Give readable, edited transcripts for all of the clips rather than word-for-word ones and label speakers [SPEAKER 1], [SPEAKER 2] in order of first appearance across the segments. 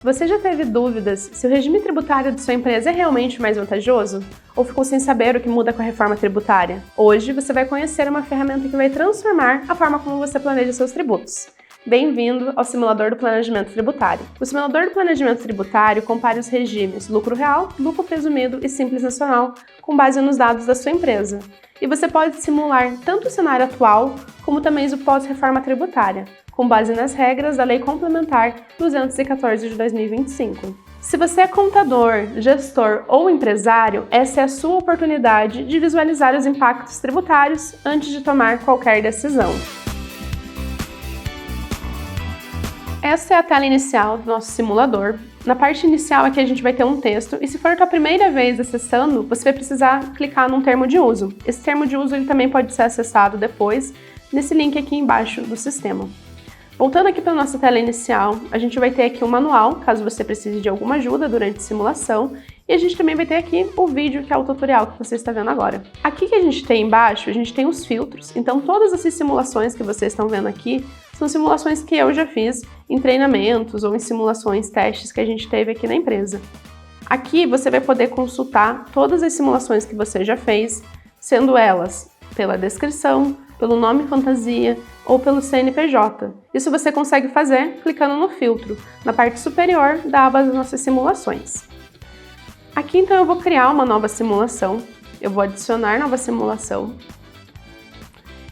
[SPEAKER 1] Você já teve dúvidas se o regime tributário de sua empresa é realmente mais vantajoso? Ou ficou sem saber o que muda com a reforma tributária? Hoje você vai conhecer uma ferramenta que vai transformar a forma como você planeja seus tributos. Bem-vindo ao Simulador do Planejamento Tributário. O Simulador do Planejamento Tributário compara os regimes lucro real, lucro presumido e simples nacional com base nos dados da sua empresa. E você pode simular tanto o cenário atual como também o pós-reforma tributária, com base nas regras da Lei Complementar 214 de 2025. Se você é contador, gestor ou empresário, essa é a sua oportunidade de visualizar os impactos tributários antes de tomar qualquer decisão. Essa é a tela inicial do nosso simulador. Na parte inicial aqui a gente vai ter um texto e se for a tua primeira vez acessando, você vai precisar clicar num termo de uso. Esse termo de uso ele também pode ser acessado depois nesse link aqui embaixo do sistema. Voltando aqui para a nossa tela inicial, a gente vai ter aqui um manual, caso você precise de alguma ajuda durante a simulação, e a gente também vai ter aqui o vídeo, que é o tutorial que você está vendo agora. Aqui que a gente tem embaixo, a gente tem os filtros, então todas essas simulações que vocês estão vendo aqui são simulações que eu já fiz em treinamentos ou em simulações, testes que a gente teve aqui na empresa. Aqui você vai poder consultar todas as simulações que você já fez, sendo elas pela descrição, pelo nome fantasia ou pelo CNPJ. Isso você consegue fazer clicando no filtro, na parte superior da aba das nossas simulações. Aqui então eu vou criar uma nova simulação, eu vou adicionar nova simulação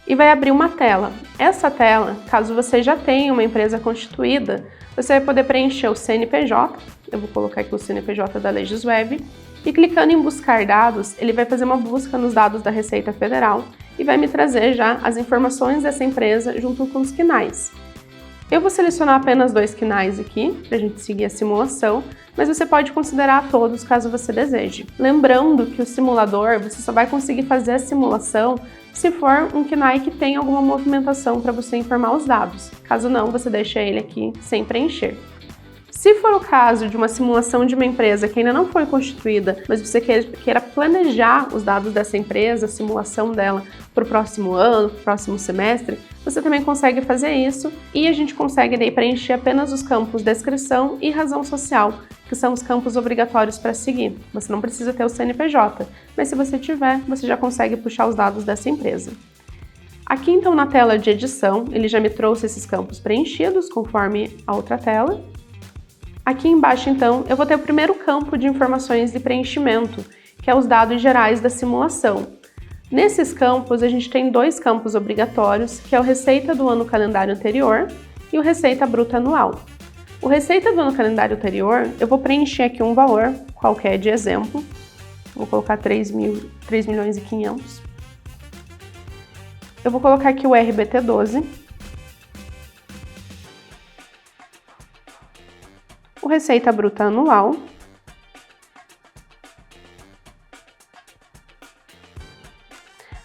[SPEAKER 1] e vai abrir uma tela. Essa tela, caso você já tenha uma empresa constituída, você vai poder preencher o CNPJ, eu vou colocar aqui o CNPJ da Legisweb, e clicando em buscar dados, ele vai fazer uma busca nos dados da Receita Federal e vai me trazer já as informações dessa empresa junto com os QNAIs. Eu vou selecionar apenas 2 QNAIs aqui, para a gente seguir a simulação, mas você pode considerar todos caso você deseje. Lembrando que o simulador, você só vai conseguir fazer a simulação se for um QNAI que tem alguma movimentação para você informar os dados. Caso não, você deixa ele aqui sem preencher. Se for o caso de uma simulação de uma empresa que ainda não foi constituída, mas você queira planejar os dados dessa empresa, a simulação dela para o próximo ano, para o próximo semestre, você também consegue fazer isso e a gente consegue daí preencher apenas os campos descrição e razão social, que são os campos obrigatórios para seguir. Você não precisa ter o CNPJ, mas se você tiver, você já consegue puxar os dados dessa empresa. Aqui então na tela de edição, ele já me trouxe esses campos preenchidos conforme a outra tela. Aqui embaixo, então, eu vou ter o primeiro campo de informações de preenchimento, que é os dados gerais da simulação. Nesses campos, a gente tem 2 campos obrigatórios, que é o Receita do ano calendário anterior e o Receita Bruta anual. O Receita do ano calendário anterior, eu vou preencher aqui um valor qualquer de exemplo. Vou colocar 3.500.000. Eu vou colocar aqui o RBT12. O Receita Bruta Anual,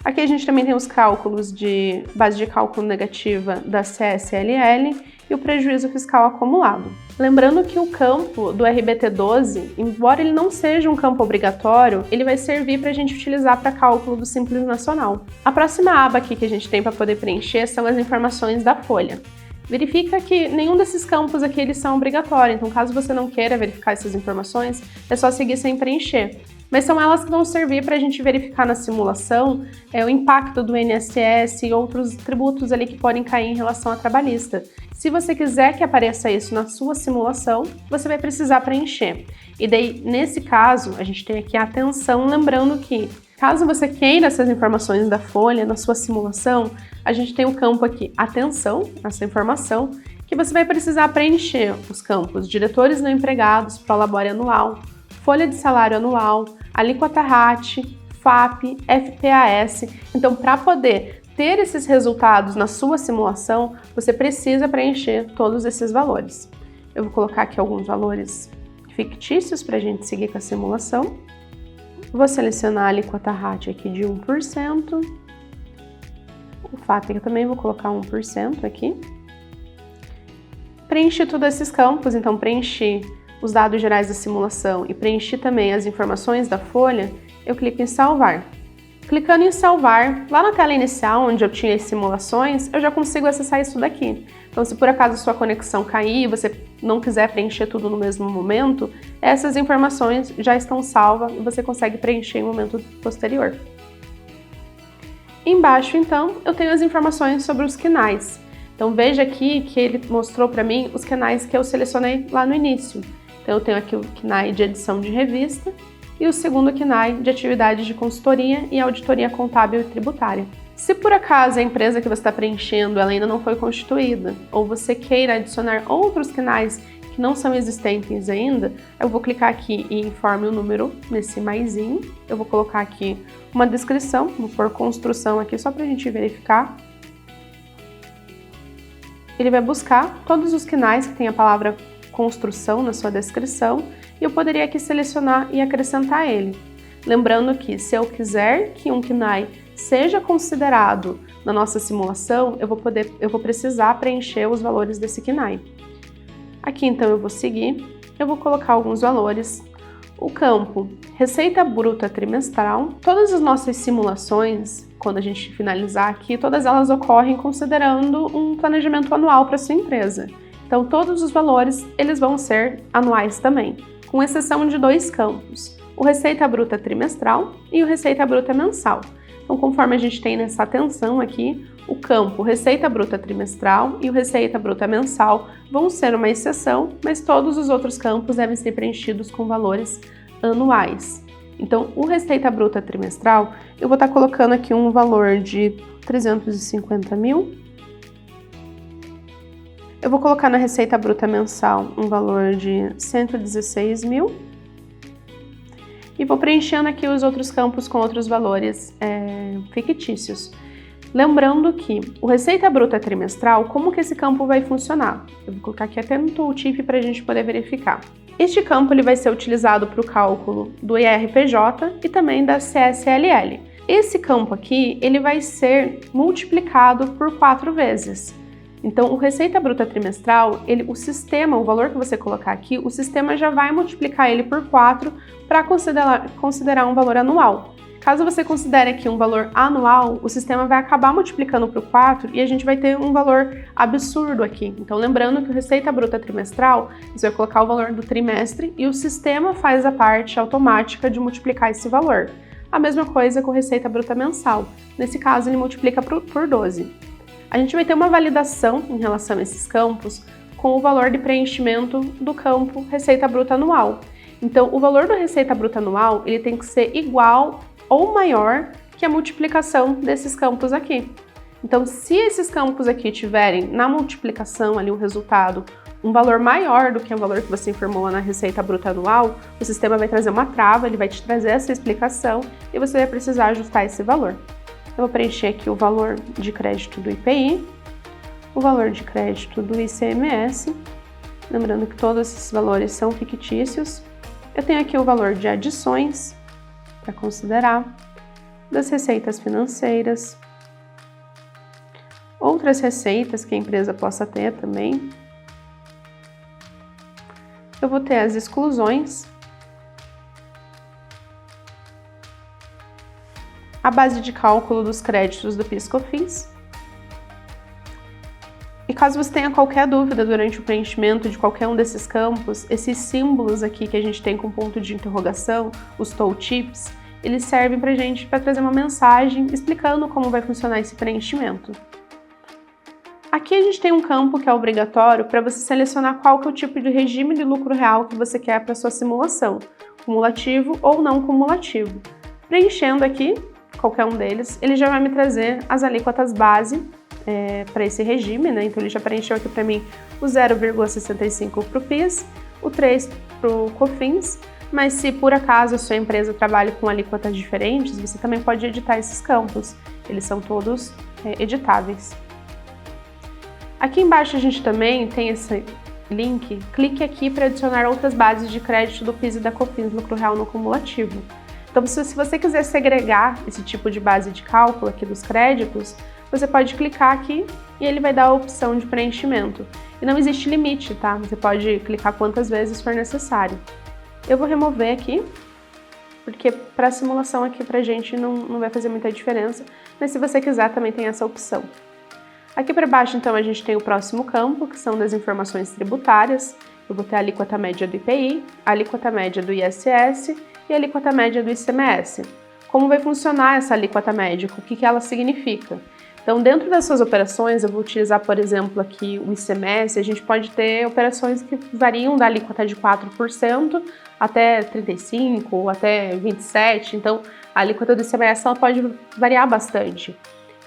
[SPEAKER 1] aqui a gente também tem os cálculos de base de cálculo negativa da CSLL e o prejuízo fiscal acumulado. Lembrando que o campo do RBT12, embora ele não seja um campo obrigatório, ele vai servir para a gente utilizar para cálculo do Simples Nacional. A próxima aba aqui que a gente tem para poder preencher são as informações da folha. Verifica que nenhum desses campos aqui eles são obrigatórios, então caso você não queira verificar essas informações, é só seguir sem preencher. Mas são elas que vão servir para a gente verificar na simulação o impacto do INSS e outros tributos ali que podem cair em relação à trabalhista. Se você quiser que apareça isso na sua simulação, você vai precisar preencher. E daí, nesse caso, a gente tem aqui a atenção, lembrando que caso você queira essas informações da folha na sua simulação, a gente tem o campo aqui, atenção, essa informação, que você vai precisar preencher os campos diretores não empregados, prolabore anual, folha de salário anual, alíquota RAT, FAP, FTAS. Então, para poder ter esses resultados na sua simulação, você precisa preencher todos esses valores. Eu vou colocar aqui alguns valores fictícios para a gente seguir com a simulação. Vou selecionar a alíquota RAT aqui de 1%. O FAP eu também vou colocar 1% aqui. Preenchi todos esses campos, então preenchi os dados gerais da simulação e preenchi também as informações da folha, eu clico em salvar. Clicando em salvar, lá na tela inicial, onde eu tinha as simulações, eu já consigo acessar isso daqui. Então, se por acaso sua conexão cair e você não quiser preencher tudo no mesmo momento, essas informações já estão salvas e você consegue preencher em um momento posterior. Embaixo, então, eu tenho as informações sobre os KNAIs. Então, veja aqui que ele mostrou para mim os KNAIs que eu selecionei lá no início. Então, eu tenho aqui o KNAI de edição de revista e o segundo KNAI de atividades de consultoria e auditoria contábil e tributária. Se por acaso a empresa que você está preenchendo ela ainda não foi constituída, ou você queira adicionar outros KNAIs que não são existentes ainda, eu vou clicar aqui e informe o número nesse maisinho. Eu vou colocar aqui uma descrição, vou pôr construção aqui só para a gente verificar. Ele vai buscar todos os KNAIs que tem a palavra construção na sua descrição e eu poderia aqui selecionar e acrescentar ele. Lembrando que se eu quiser que um KNAI seja considerado na nossa simulação, eu vou precisar preencher os valores desse KNAI. Aqui então eu vou seguir, eu vou colocar alguns valores. O campo Receita Bruta Trimestral, todas as nossas simulações, quando a gente finalizar aqui, todas elas ocorrem considerando um planejamento anual para sua empresa. Então todos os valores eles vão ser anuais também, com exceção de dois campos, o Receita Bruta Trimestral e o Receita Bruta Mensal. Então conforme a gente tem nessa atenção aqui, o campo Receita Bruta Trimestral e o Receita Bruta Mensal vão ser uma exceção, mas todos os outros campos devem ser preenchidos com valores anuais. Então, o Receita Bruta Trimestral, eu vou estar colocando aqui um valor de 350 mil. Eu vou colocar na Receita Bruta Mensal um valor de 116 mil. E vou preenchendo aqui os outros campos com outros valores fictícios. Lembrando que o Receita Bruta Trimestral, como que esse campo vai funcionar? Eu vou colocar aqui até no tooltip para a gente poder verificar. Este campo ele vai ser utilizado para o cálculo do IRPJ e também da CSLL. Esse campo aqui ele vai ser multiplicado por 4 vezes. Então, o Receita Bruta Trimestral, o valor que você colocar aqui, o sistema já vai multiplicar ele por 4 para considerar um valor anual. Caso você considere aqui um valor anual, o sistema vai acabar multiplicando por 4 e a gente vai ter um valor absurdo aqui. Então, lembrando que o Receita Bruta Trimestral, você vai colocar o valor do trimestre e o sistema faz a parte automática de multiplicar esse valor. A mesma coisa com o Receita Bruta Mensal. Nesse caso, ele multiplica por 12. A gente vai ter uma validação em relação a esses campos com o valor de preenchimento do campo Receita Bruta Anual. Então, o valor do Receita Bruta Anual ele tem que ser igual ou maior que a multiplicação desses campos aqui. Então, se esses campos aqui tiverem na multiplicação ali o resultado um valor maior do que o valor que você informou na Receita Bruta Anual, o sistema vai trazer uma trava, ele vai te trazer essa explicação e você vai precisar ajustar esse valor. Eu vou preencher aqui o valor de crédito do IPI, o valor de crédito do ICMS, lembrando que todos esses valores são fictícios. Eu tenho aqui o valor de adições, para considerar, das receitas financeiras, outras receitas que a empresa possa ter também. Eu vou ter as exclusões, a base de cálculo dos créditos do PIS/COFINS. E caso você tenha qualquer dúvida durante o preenchimento de qualquer um desses campos, esses símbolos aqui que a gente tem com ponto de interrogação, os tooltips, eles servem pra gente para trazer uma mensagem explicando como vai funcionar esse preenchimento. Aqui a gente tem um campo que é obrigatório para você selecionar qual que é o tipo de regime de lucro real que você quer para sua simulação, cumulativo ou não cumulativo. Preenchendo aqui, qualquer um deles, ele já vai me trazer as alíquotas base para esse regime, né? Então ele já preencheu aqui para mim o 0,65 para o PIS, o 3 para o COFINS, mas se por acaso a sua empresa trabalha com alíquotas diferentes, você também pode editar esses campos, eles são todos editáveis. Aqui embaixo a gente também tem esse link, clique aqui para adicionar outras bases de crédito do PIS e da COFINS, lucro real no cumulativo. Então se você quiser segregar esse tipo de base de cálculo aqui dos créditos, você pode clicar aqui e ele vai dar a opção de preenchimento. E não existe limite, tá? Você pode clicar quantas vezes for necessário. Eu vou remover aqui porque para a simulação aqui pra gente não vai fazer muita diferença, mas se você quiser também tem essa opção. Aqui para baixo então a gente tem o próximo campo, que são das informações tributárias. Eu vou ter a alíquota média do IPI, a alíquota média do ISS e a alíquota média do ICMS. Como vai funcionar essa alíquota média? O que ela significa? Então, dentro das suas operações, eu vou utilizar, por exemplo, aqui o ICMS, a gente pode ter operações que variam da alíquota de 4% até 35% ou até 27%. Então, a alíquota do ICMS ela pode variar bastante.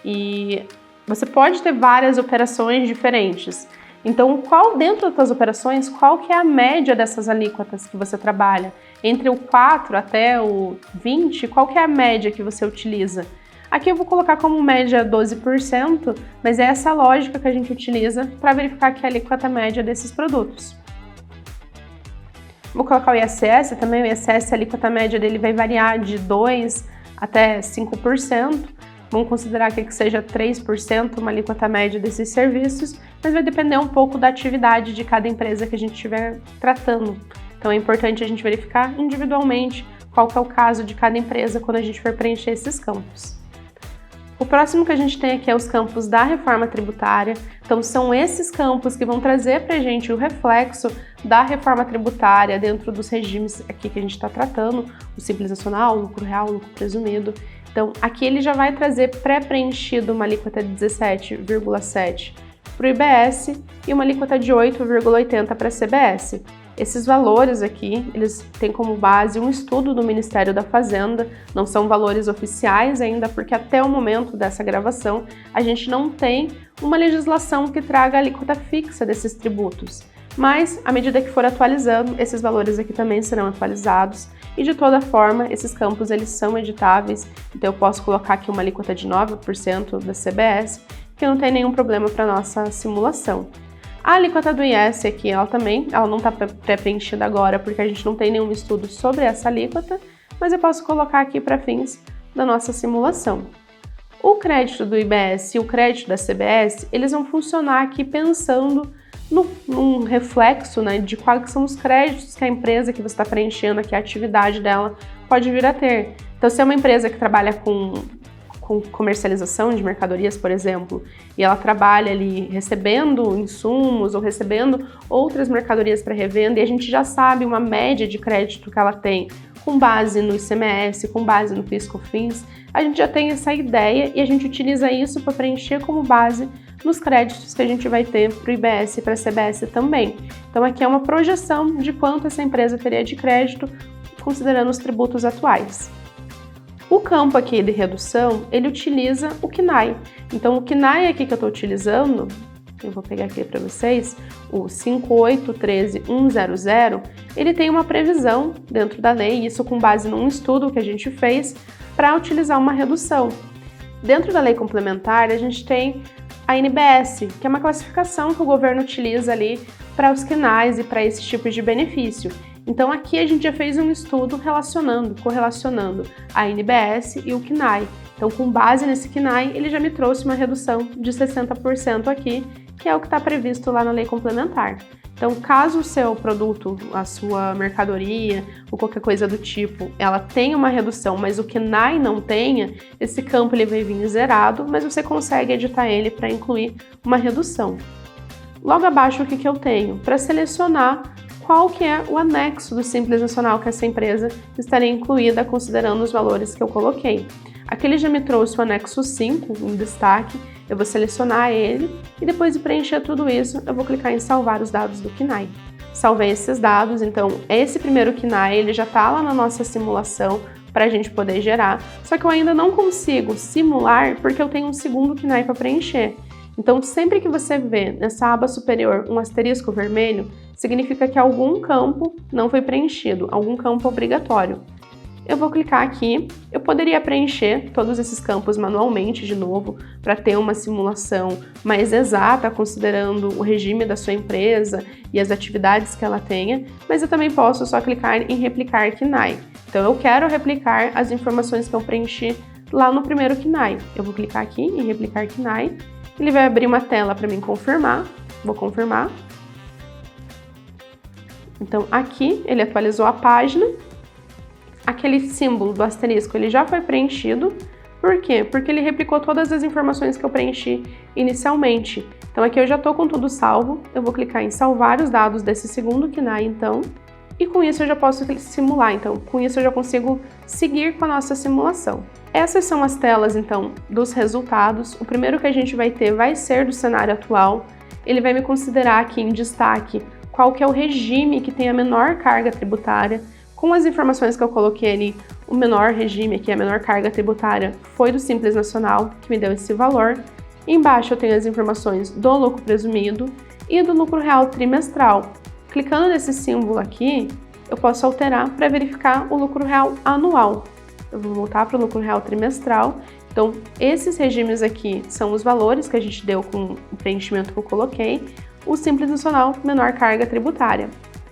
[SPEAKER 1] E você pode ter várias operações diferentes. Então, dentro das suas operações, qual que é a média dessas alíquotas que você trabalha? Entre o 4 até o 20, qual que é a média que você utiliza? Aqui eu vou colocar como média 12%, mas é essa lógica que a gente utiliza para verificar que é a alíquota média desses produtos. Vou colocar o ISS também, o ISS, a alíquota média dele vai variar de 2% até 5%. Vamos considerar aqui que seja 3% uma alíquota média desses serviços, mas vai depender um pouco da atividade de cada empresa que a gente estiver tratando. Então é importante a gente verificar individualmente qual que é o caso de cada empresa quando a gente for preencher esses campos. O próximo que a gente tem aqui é os campos da reforma tributária. Então são esses campos que vão trazer para a gente o reflexo da reforma tributária dentro dos regimes aqui que a gente está tratando, o simples nacional, o lucro real, o lucro presumido. Então aqui ele já vai trazer pré-preenchido uma alíquota de 17,7% para o IBS e uma alíquota de 8,80% para a CBS. Esses valores aqui, eles têm como base um estudo do Ministério da Fazenda, não são valores oficiais ainda, porque até o momento dessa gravação a gente não tem uma legislação que traga a alíquota fixa desses tributos. Mas, à medida que for atualizando, esses valores aqui também serão atualizados e, de toda forma, esses campos eles são editáveis, então eu posso colocar aqui uma alíquota de 9% da CBS, que não tem nenhum problema para a nossa simulação. A alíquota do IS aqui, ela não está pré-preenchida agora porque a gente não tem nenhum estudo sobre essa alíquota, mas eu posso colocar aqui para fins da nossa simulação. O crédito do IBS e o crédito da CBS, eles vão funcionar aqui pensando num reflexo, né, de quais são os créditos que a empresa que você está preenchendo aqui, a atividade dela, pode vir a ter. Então, se é uma empresa que trabalha com comercialização de mercadorias, por exemplo, e ela trabalha ali recebendo insumos ou recebendo outras mercadorias para revenda, e a gente já sabe uma média de crédito que ela tem com base no ICMS, com base no PIS/COFINS, a gente já tem essa ideia e a gente utiliza isso para preencher como base nos créditos que a gente vai ter para o IBS e para a CBS também. Então aqui é uma projeção de quanto essa empresa teria de crédito considerando os tributos atuais. O campo aqui de redução, ele utiliza o CNAE. Então, o CNAE aqui que eu estou utilizando, eu vou pegar aqui para vocês, o 5813100, ele tem uma previsão dentro da lei, isso com base num estudo que a gente fez, para utilizar uma redução. Dentro da lei complementar, a gente tem a NBS, que é uma classificação que o governo utiliza ali para os CNAEs e para esse tipo de benefício. Então aqui a gente já fez um estudo correlacionando a NBS e o CNAE. Então com base nesse CNAE, ele já me trouxe uma redução de 60% aqui, que é o que está previsto lá na lei complementar. Então caso o seu produto, a sua mercadoria ou qualquer coisa do tipo, ela tenha uma redução, mas o CNAE não tenha, esse campo ele vai vir zerado, mas você consegue editar ele para incluir uma redução. Logo abaixo o que eu tenho? Para selecionar qual que é o anexo do Simples Nacional que essa empresa estaria incluída considerando os valores que eu coloquei. Aqui ele já me trouxe o anexo 5, um destaque, eu vou selecionar ele e depois de preencher tudo isso, eu vou clicar em salvar os dados do CNAE. Salvei esses dados, então esse primeiro CNAE ele já está lá na nossa simulação para a gente poder gerar, só que eu ainda não consigo simular porque eu tenho um segundo CNAE para preencher. Então, sempre que você vê nessa aba superior um asterisco vermelho, significa que algum campo não foi preenchido, algum campo obrigatório. Eu vou clicar aqui, eu poderia preencher todos esses campos manualmente de novo, para ter uma simulação mais exata, considerando o regime da sua empresa e as atividades que ela tenha, mas eu também posso só clicar em replicar CNAE. Então, eu quero replicar as informações que eu preenchi lá no primeiro CNAE. Eu vou clicar aqui em replicar CNAE. Ele vai abrir uma tela para mim confirmar, vou confirmar. Então aqui ele atualizou a página aquele símbolo do asterisco ele já foi preenchido. Por quê? Porque ele replicou todas as informações que eu preenchi inicialmente. Então aqui eu já estou com tudo salvo, eu vou clicar em salvar os dados desse segundo KNAI então, e com isso eu já posso simular, então com isso eu já consigo seguir com a nossa simulação. Essas são as telas então dos resultados. O primeiro que a gente vai ter vai ser do cenário atual, ele vai me considerar aqui em destaque qual que é o regime que tem a menor carga tributária. Com as informações que eu coloquei ali, o menor regime aqui, a menor carga tributária, foi do Simples Nacional, que me deu esse valor. Embaixo eu tenho as informações do lucro presumido e do lucro real trimestral. Clicando nesse símbolo aqui, eu posso alterar para verificar o lucro real anual. Eu vou voltar para o lucro real trimestral. Então, esses regimes aqui são os valores que a gente deu com o preenchimento que eu coloquei. O Simples Nacional, menor carga tributária.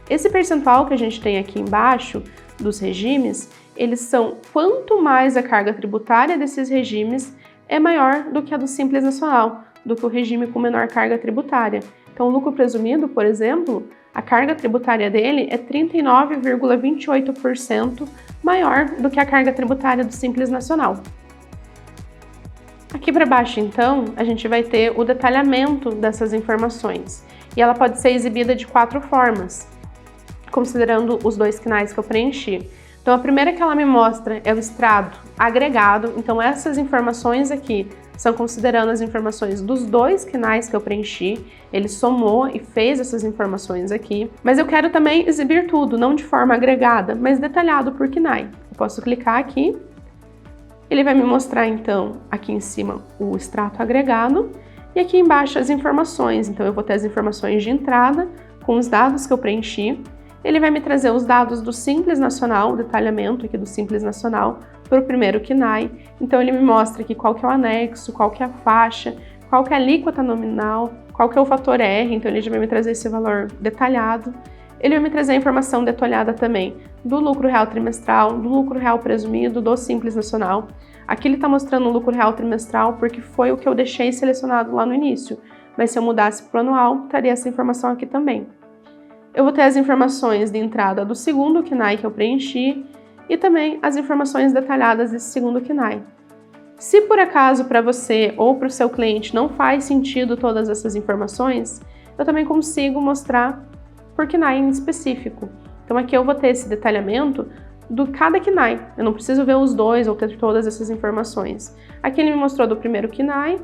[SPEAKER 1] Esse percentual que a gente tem aqui embaixo dos regimes, eles são quanto mais a carga tributária desses regimes é maior do que a do Simples Nacional, do que o regime com menor carga tributária. Então, o lucro presumido, por exemplo, a carga tributária dele é 39,28% maior do que a carga tributária do Simples Nacional. Aqui para baixo, então, a gente vai ter o detalhamento dessas informações. E ela pode ser exibida de 4 formas, considerando os 2 KNAIs que eu preenchi. Então, a primeira que ela me mostra é o extrato agregado. Então, essas informações aqui são considerando as informações dos 2 KNAIs que eu preenchi. Ele somou e fez essas informações aqui. Mas eu quero também exibir tudo, não de forma agregada, mas detalhado por KNAI. Eu posso clicar aqui. Ele vai me mostrar, então, aqui em cima o extrato agregado e aqui embaixo as informações. Então, eu vou ter as informações de entrada com os dados que eu preenchi. Ele vai me trazer os dados do Simples Nacional, o detalhamento aqui do Simples Nacional para o primeiro KNAI. Então, ele me mostra aqui qual que é o anexo, qual que é a faixa, qual que é a alíquota nominal, qual que é o fator R. Então, ele já vai me trazer esse valor detalhado. Ele vai me trazer a informação detalhada também do lucro real trimestral, do lucro real presumido, do Simples Nacional. Aqui ele está mostrando o lucro real trimestral porque foi o que eu deixei selecionado lá no início. Mas se eu mudasse para o anual, estaria essa informação aqui também. Eu vou ter as informações de entrada do segundo KNAI que eu preenchi e também as informações detalhadas desse segundo KNAI. Se por acaso para você ou para o seu cliente não faz sentido todas essas informações, eu também consigo mostrar por KNAI em específico. Então aqui eu vou ter esse detalhamento do cada KNAI. Eu não preciso ver os 2 ou ter todas essas informações. Aqui ele me mostrou do primeiro KNAI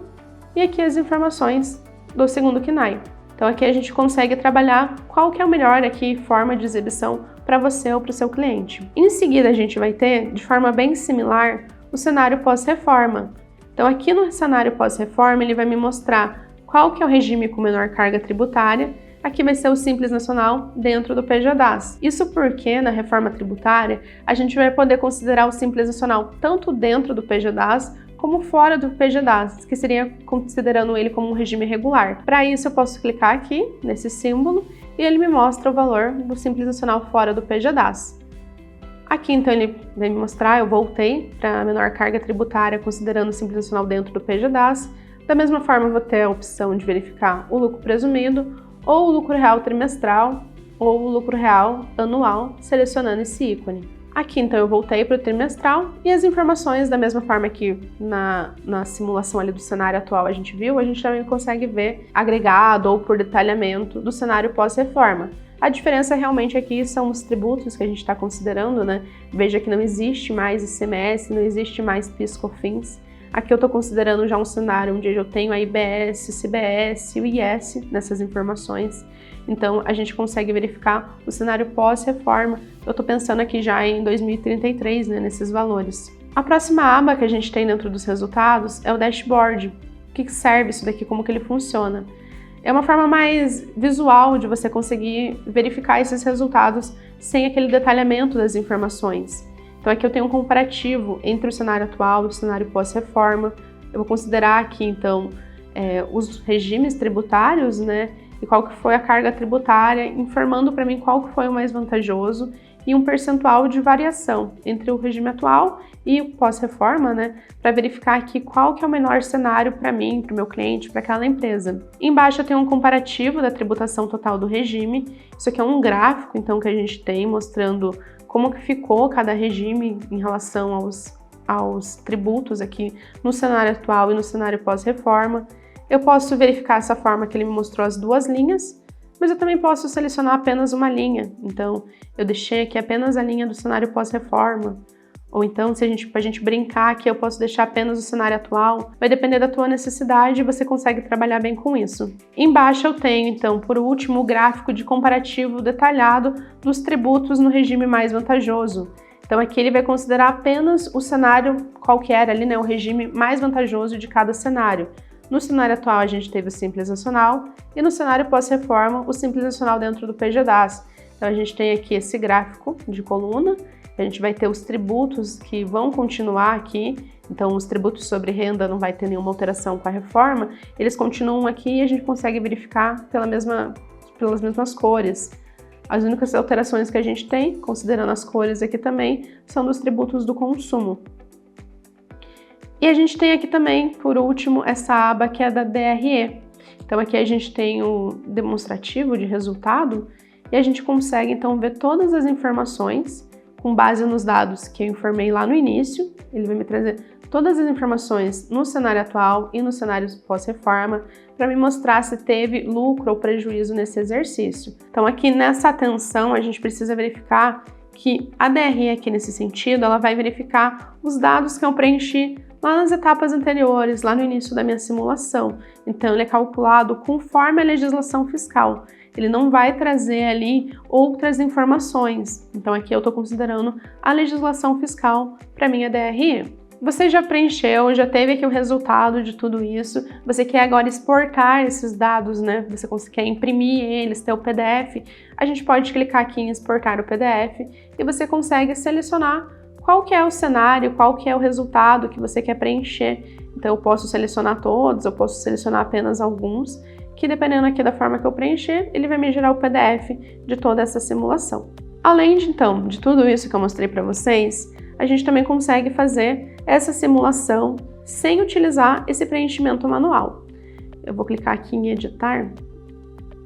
[SPEAKER 1] e aqui as informações do segundo KNAI. Então aqui a gente consegue trabalhar qual que é o melhor aqui forma de exibição para você ou para o seu cliente. Em seguida a gente vai ter, de forma bem similar, o cenário pós-reforma. Então aqui no cenário pós-reforma ele vai me mostrar qual que é o regime com menor carga tributária. Aqui vai ser o Simples Nacional dentro do PJDAS. Isso porque na reforma tributária a gente vai poder considerar o Simples Nacional tanto dentro do PJDAS como fora do PJDAS, que seria considerando ele como um regime regular. Para isso eu posso clicar aqui nesse símbolo e ele me mostra o valor do Simples Nacional fora do PJDAS. Aqui então ele vai me mostrar, eu voltei para a menor carga tributária considerando o Simples Nacional dentro do PJDAS. Da mesma forma eu vou ter a opção de verificar o lucro presumido ou o lucro real trimestral ou o lucro real anual, selecionando esse ícone. Aqui, então, eu voltei para o trimestral e as informações, da mesma forma que na simulação ali do cenário atual a gente viu, a gente também consegue ver agregado ou por detalhamento do cenário pós-reforma. A diferença realmente aqui são os tributos que a gente está considerando, né? Veja que não existe mais ICMS, não existe mais PIS/COFINS. Aqui eu estou considerando já um cenário onde eu tenho a IBS, o CBS e o IS nessas informações. Então, a gente consegue verificar o cenário pós-reforma. Eu estou pensando aqui já em 2033, né, nesses valores. A próxima aba que a gente tem dentro dos resultados é o dashboard. O que serve isso daqui, como que ele funciona? É uma forma mais visual de você conseguir verificar esses resultados sem aquele detalhamento das informações. Então aqui eu tenho um comparativo entre o cenário atual e o cenário pós-reforma. Eu vou considerar aqui, então, os regimes tributários, né? E qual que foi a carga tributária, informando para mim qual que foi o mais vantajoso e um percentual de variação entre o regime atual e o pós-reforma, né, para verificar aqui qual que é o menor cenário para mim, para o meu cliente, para aquela empresa. Embaixo eu tenho um comparativo da tributação total do regime. Isso aqui é um gráfico, então, que a gente tem mostrando como que ficou cada regime em relação aos tributos aqui no cenário atual e no cenário pós-reforma. Eu posso verificar essa forma que ele me mostrou as duas linhas, mas eu também posso selecionar apenas uma linha. Então, eu deixei aqui apenas a linha do cenário pós-reforma. Ou então, pra gente brincar aqui, eu posso deixar apenas o cenário atual. Vai depender da tua necessidade e você consegue trabalhar bem com isso. Embaixo eu tenho, então, por último, o gráfico de comparativo detalhado dos tributos no regime mais vantajoso. Então, aqui ele vai considerar apenas o cenário, qual que era ali, né, o regime mais vantajoso de cada cenário. No cenário atual, a gente teve o Simples Nacional e no cenário pós-reforma, o Simples Nacional dentro do PGDAS. Então, a gente tem aqui esse gráfico de coluna. A gente vai ter os tributos que vão continuar aqui, então os tributos sobre renda não vai ter nenhuma alteração com a reforma, eles continuam aqui e a gente consegue verificar pelas mesmas cores. As únicas alterações que a gente tem, considerando as cores aqui também, são dos tributos do consumo. E a gente tem aqui também, por último, essa aba que é da DRE. Então aqui a gente tem o demonstrativo de resultado e a gente consegue então ver todas as informações com base nos dados que eu informei lá no início. Ele vai me trazer todas as informações no cenário atual e no cenário pós-reforma para me mostrar se teve lucro ou prejuízo nesse exercício. Então aqui nessa atenção a gente precisa verificar que a DRE aqui nesse sentido, ela vai verificar os dados que eu preenchi lá nas etapas anteriores, lá no início da minha simulação. Então ele é calculado conforme a legislação fiscal. Ele não vai trazer ali outras informações. Então aqui eu estou considerando a legislação fiscal para minha DRE. Você já preencheu, já teve aqui o resultado de tudo isso, você quer agora exportar esses dados, né? Você quer imprimir eles, ter o PDF, a gente pode clicar aqui em exportar o PDF e você consegue selecionar qual que é o cenário, qual que é o resultado que você quer preencher. Então eu posso selecionar todos, eu posso selecionar apenas alguns, que dependendo aqui da forma que eu preencher, ele vai me gerar o PDF de toda essa simulação. Além de tudo isso que eu mostrei para vocês, a gente também consegue fazer essa simulação sem utilizar esse preenchimento manual. Eu vou clicar aqui em editar,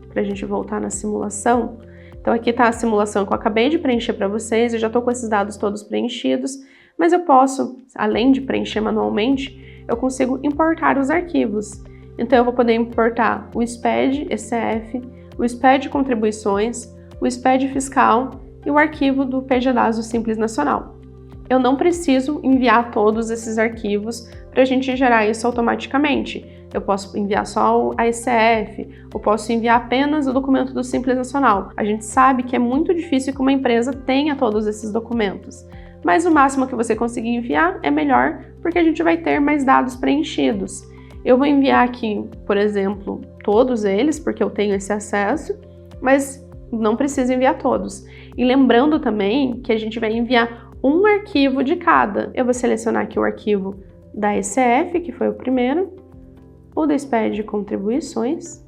[SPEAKER 1] para a gente voltar na simulação. Então aqui está a simulação que eu acabei de preencher para vocês, eu já estou com esses dados todos preenchidos, mas eu posso, além de preencher manualmente, eu consigo importar os arquivos. Então eu vou poder importar o SPED ECF, o SPED Contribuições, o SPED Fiscal e o arquivo do PGDAS do Simples Nacional. Eu não preciso enviar todos esses arquivos para a gente gerar isso automaticamente. Eu posso enviar só a ECF, eu posso enviar apenas o documento do Simples Nacional. A gente sabe que é muito difícil que uma empresa tenha todos esses documentos, mas o máximo que você conseguir enviar é melhor, porque a gente vai ter mais dados preenchidos. Eu vou enviar aqui, por exemplo, todos eles, porque eu tenho esse acesso, mas não preciso enviar todos. E lembrando também que a gente vai enviar um arquivo de cada. Eu vou selecionar aqui o arquivo da ECF, que foi o primeiro, o do SPED Contribuições,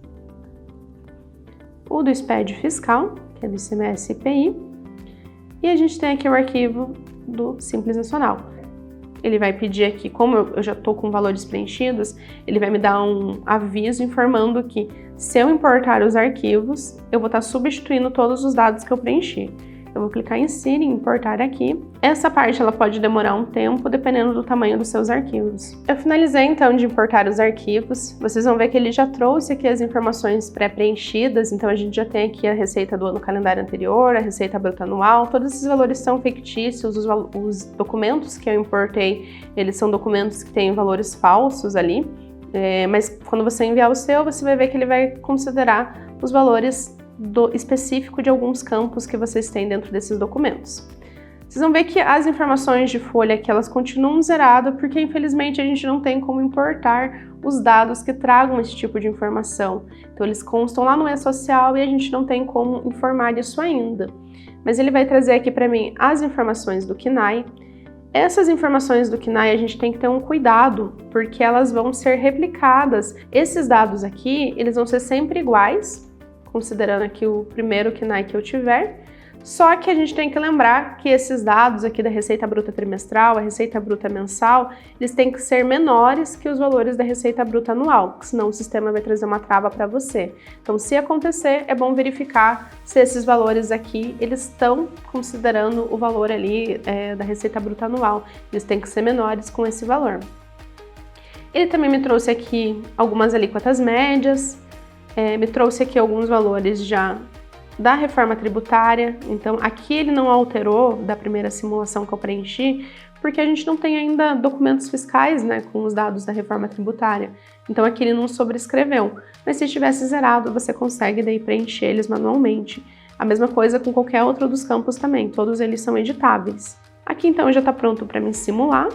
[SPEAKER 1] o do SPED Fiscal, que é do ICMS e IPI, e a gente tem aqui o arquivo do Simples Nacional. Ele vai pedir aqui, como eu já estou com valores preenchidos, ele vai me dar um aviso informando que se eu importar os arquivos, eu vou estar substituindo todos os dados que eu preenchi. Eu vou clicar em Insira e importar aqui. Essa parte ela pode demorar um tempo, dependendo do tamanho dos seus arquivos. Eu finalizei então de importar os arquivos. Vocês vão ver que ele já trouxe aqui as informações pré-preenchidas, então a gente já tem aqui a receita do ano calendário anterior, a receita bruta anual, todos esses valores são fictícios, os documentos que eu importei, eles são documentos que têm valores falsos ali, mas quando você enviar o seu, você vai ver que ele vai considerar os valores específico de alguns campos que vocês têm dentro desses documentos. Vocês vão ver que as informações de folha aqui, elas continuam zeradas, porque infelizmente a gente não tem como importar os dados que tragam esse tipo de informação. Então eles constam lá no E-Social e a gente não tem como informar isso ainda. Mas ele vai trazer aqui para mim as informações do CNAE. Essas informações do CNAE a gente tem que ter um cuidado, porque elas vão ser replicadas. Esses dados aqui, eles vão ser sempre iguais, considerando aqui o primeiro CNAE que eu tiver, Só que a gente tem que lembrar que esses dados aqui da receita bruta trimestral, a receita bruta mensal, eles têm que ser menores que os valores da receita bruta anual, senão o sistema vai trazer uma trava para você. Então, se acontecer, é bom verificar se esses valores aqui, eles estão considerando o valor ali da receita bruta anual. Eles têm que ser menores com esse valor. Ele também me trouxe aqui algumas alíquotas médias, me trouxe aqui alguns valores já da reforma tributária. Então aqui ele não alterou da primeira simulação que eu preenchi, porque a gente não tem ainda documentos fiscais, né, com os dados da reforma tributária. Então aqui ele não sobrescreveu, mas se estivesse zerado, você consegue daí preencher eles manualmente. A mesma coisa com qualquer outro dos campos também, todos eles são editáveis. Aqui então já está pronto para mim simular,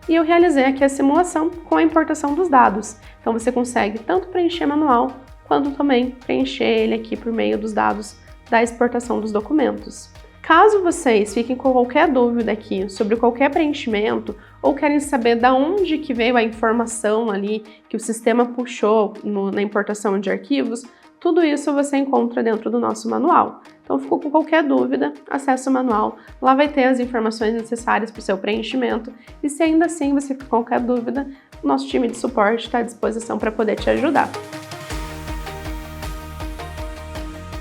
[SPEAKER 1] e eu realizei aqui a simulação com a importação dos dados. Então você consegue tanto preencher manual, quanto também preencher ele aqui por meio dos dados da exportação dos documentos. Caso vocês fiquem com qualquer dúvida aqui sobre qualquer preenchimento ou querem saber de onde que veio a informação ali que o sistema puxou na importação de arquivos, tudo isso você encontra dentro do nosso manual. Então, ficou com qualquer dúvida, acesse o manual, lá vai ter as informações necessárias para o seu preenchimento, e se ainda assim você ficar com qualquer dúvida, o nosso time de suporte está à disposição para poder te ajudar.